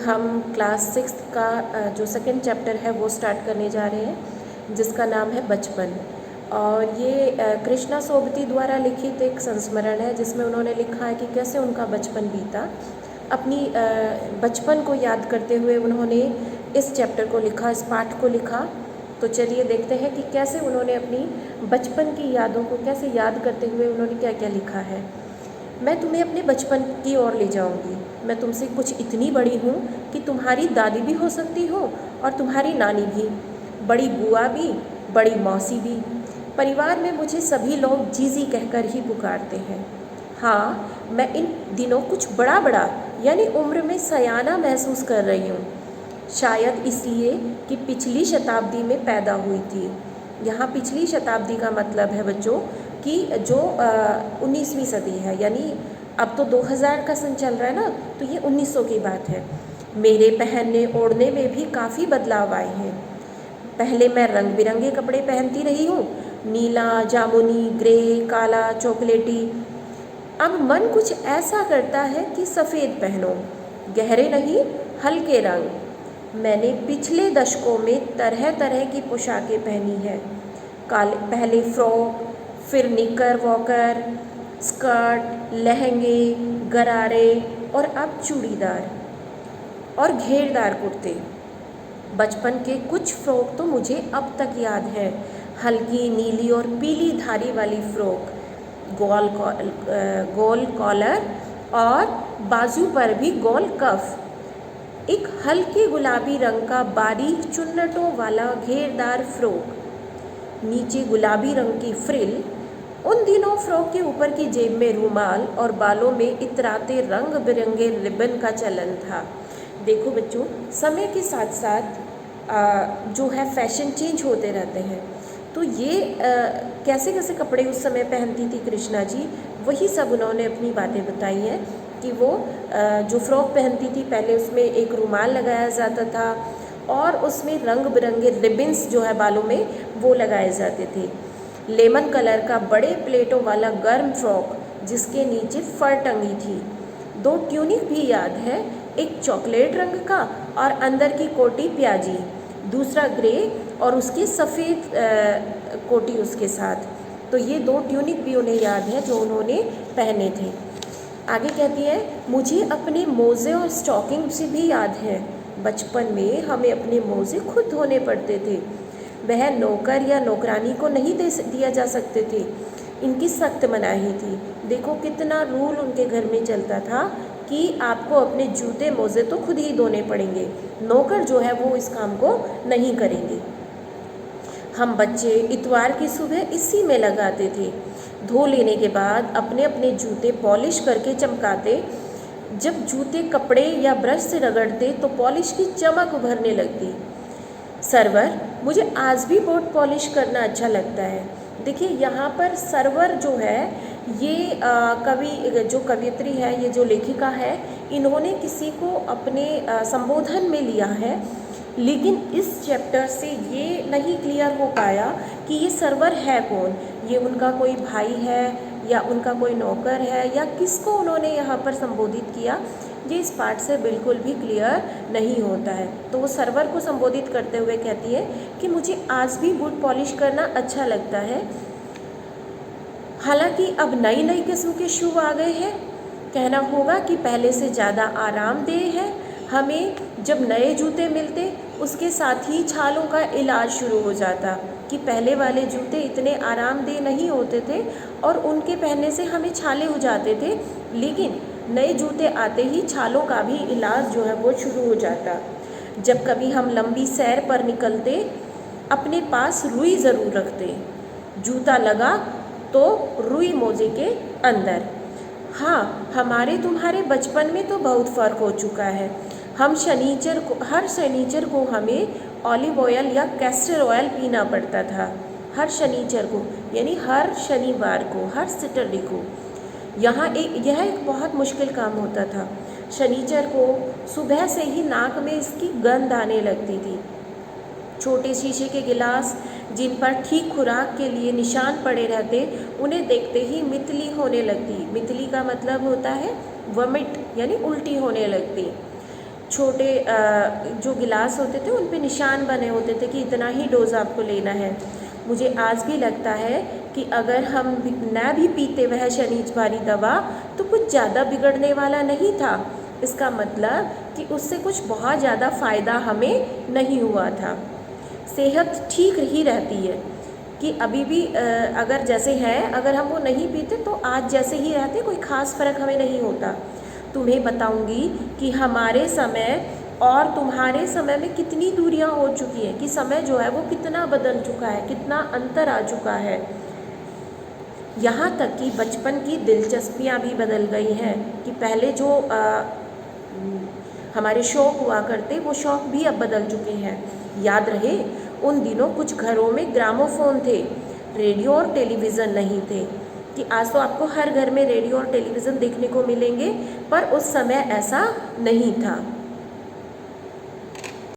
हम क्लास 6 का जो सेकंड चैप्टर है वो स्टार्ट करने जा रहे हैं, जिसका नाम है बचपन। और ये कृष्णा सोबती द्वारा लिखित एक संस्मरण है, जिसमें उन्होंने लिखा है कि कैसे उनका बचपन बीता। अपनी बचपन को याद करते हुए उन्होंने इस चैप्टर को लिखा, इस पाठ को लिखा। तो चलिए देखते हैं कि कैसे उन्होंने अपनी बचपन की यादों को कैसे याद करते हुए उन्होंने क्या क्या लिखा है। मैं तुम्हें अपने बचपन की ओर ले जाऊंगी। मैं तुमसे कुछ इतनी बड़ी हूँ कि तुम्हारी दादी भी हो सकती हो और तुम्हारी नानी भी, बड़ी बुआ भी, बड़ी मौसी भी। परिवार में मुझे सभी लोग जीजी कहकर ही पुकारते हैं। हाँ, मैं इन दिनों कुछ बड़ा बड़ा यानी उम्र में सयाना महसूस कर रही हूँ, शायद इसलिए कि पिछली शताब्दी में पैदा हुई थी। यहाँ पिछली शताब्दी का मतलब है बच्चों कि जो 19वीं सदी है, यानी अब तो 2000 का सन चल रहा है ना, तो ये 1900 की बात है। मेरे पहनने ओढ़ने में भी काफ़ी बदलाव आए हैं। पहले मैं रंग बिरंगे कपड़े पहनती रही हूँ, नीला, जामुनी, ग्रे, काला, चॉकलेटी। अब मन कुछ ऐसा करता है कि सफ़ेद पहनो, गहरे नहीं, हल्के रंग। मैंने पिछले दशकों में तरह तरह की पोशाकें पहनी हैं। पहले फ्रॉक, फिर निकर वॉकर, स्कर्ट, लहंगे, गरारे और अब चूड़ीदार और घेरदार कुर्ते। बचपन के कुछ फ्रॉक तो मुझे अब तक याद है। हल्की नीली और पीली धारी वाली फ्रॉक, गोल कॉलर और बाजू पर भी गोल कफ। एक हल्के गुलाबी रंग का बारीक चुन्नटों वाला घेरदार फ्रॉक, नीचे गुलाबी रंग की फ्रिल। उन दिनों फ्रॉक के ऊपर की जेब में रुमाल और बालों में इतराते रंग बिरंगे रिबन का चलन था। देखो बच्चों, समय के साथ साथ जो है फैशन चेंज होते रहते हैं। तो ये कैसे कैसे कपड़े उस समय पहनती थी कृष्णा जी, वही सब उन्होंने अपनी बातें बताई हैं कि वो जो फ्रॉक पहनती थी पहले उसमें एक रुमाल लगाया जाता था और उसमें रंग बिरंगे रिबन्स जो है बालों में वो लगाए जाते थे। लेमन कलर का बड़े प्लेटों वाला गर्म फ्रॉक जिसके नीचे फर टंगी थी। 2 ट्यूनिक भी याद है, एक चॉकलेट रंग का और अंदर की कोटी प्याजी, दूसरा ग्रे और उसकी सफ़ेद कोटी उसके साथ। तो ये 2 ट्यूनिक भी उन्हें याद है जो उन्होंने पहने थे। आगे कहती है, मुझे अपने मोज़े और स्टॉकिंग से भी याद है। बचपन में हमें अपने मोज़े खुद धोने पड़ते थे। वह नौकर या नौकरानी को नहीं दिया जा सकते थे, इनकी सख्त मनाही थी। देखो कितना रूल उनके घर में चलता था कि आपको अपने जूते मोज़े तो खुद ही धोने पड़ेंगे, नौकर जो है वो इस काम को नहीं करेंगे। हम बच्चे इतवार की सुबह इसी में लगाते थे। धो लेने के बाद अपने अपने जूते पॉलिश करके चमकाते। जब जूते कपड़े या ब्रश से रगड़ते तो पॉलिश की चमक उभरने लगती। सर्वर, मुझे आज भी बोट पॉलिश करना अच्छा लगता है। देखिए यहाँ पर सर्वर जो है ये कवि जो कवियत्री है, ये जो लेखिका है, इन्होंने किसी को अपने संबोधन में लिया है, लेकिन इस चैप्टर से ये नहीं क्लियर हो पाया कि ये सर्वर है कौन। ये उनका कोई भाई है या उनका कोई नौकर है या किसको उन्होंने यहाँ पर संबोधित किया, ये इस पाठ से बिल्कुल भी क्लियर नहीं होता है। तो वो सर्वर को संबोधित करते हुए कहती है कि मुझे आज भी बूट पॉलिश करना अच्छा लगता है। हालांकि अब नई नई किस्म के शू आ गए हैं, कहना होगा कि पहले से ज़्यादा आरामदेह है। हमें जब नए जूते मिलते उसके साथ ही छालों का इलाज शुरू हो जाता कि पहले वाले जूते इतने आरामदेह नहीं होते थे और उनके पहनने से हमें छाले हो जाते थे, लेकिन नए जूते आते ही छालों का भी इलाज जो है वो शुरू हो जाता। जब कभी हम लंबी सैर पर निकलते अपने पास रुई ज़रूर रखते, जूता लगा तो रुई मोजे के अंदर। हाँ, हमारे तुम्हारे बचपन में तो बहुत फ़र्क हो चुका है। हर शनिचर को हमें ऑलिव ऑयल या कैस्टर ऑयल पीना पड़ता था। हर शनिचर को यानी हर शनिवार को, हर सैटरडे को। यह एक बहुत मुश्किल काम होता था। शनिचर को सुबह से ही नाक में इसकी गंध आने लगती थी। छोटे शीशे के गिलास जिन पर ठीक खुराक के लिए निशान पड़े रहते, उन्हें देखते ही मितली होने लगती। मितली का मतलब होता है वमिट यानी उल्टी होने लगती। छोटे जो गिलास होते थे उन पे निशान बने होते थे कि इतना ही डोज आपको लेना है। मुझे आज भी लगता है कि अगर हम न भी पीते वह शनिचवारी दवा तो कुछ ज़्यादा बिगड़ने वाला नहीं था। इसका मतलब कि उससे कुछ बहुत ज़्यादा फ़ायदा हमें नहीं हुआ था। सेहत ठीक ही रहती है कि अभी भी अगर जैसे है, अगर हम वो नहीं पीते तो आज जैसे ही रहते, कोई ख़ास फ़र्क हमें नहीं होता। तुम्हें बताऊंगी कि हमारे समय और तुम्हारे समय में कितनी दूरियां हो चुकी हैं, कि समय जो है वो कितना बदल चुका है, कितना अंतर आ चुका है। यहाँ तक कि बचपन की दिलचस्पियाँ भी बदल गई हैं कि पहले जो हमारे शौक़ हुआ करते वो शौक़ भी अब बदल चुके हैं। याद रहे उन दिनों कुछ घरों में ग्रामोफोन थे, रेडियो और टेलीविज़न नहीं थे। कि आज तो आपको हर घर में रेडियो और टेलीविज़न देखने को मिलेंगे, पर उस समय ऐसा नहीं था।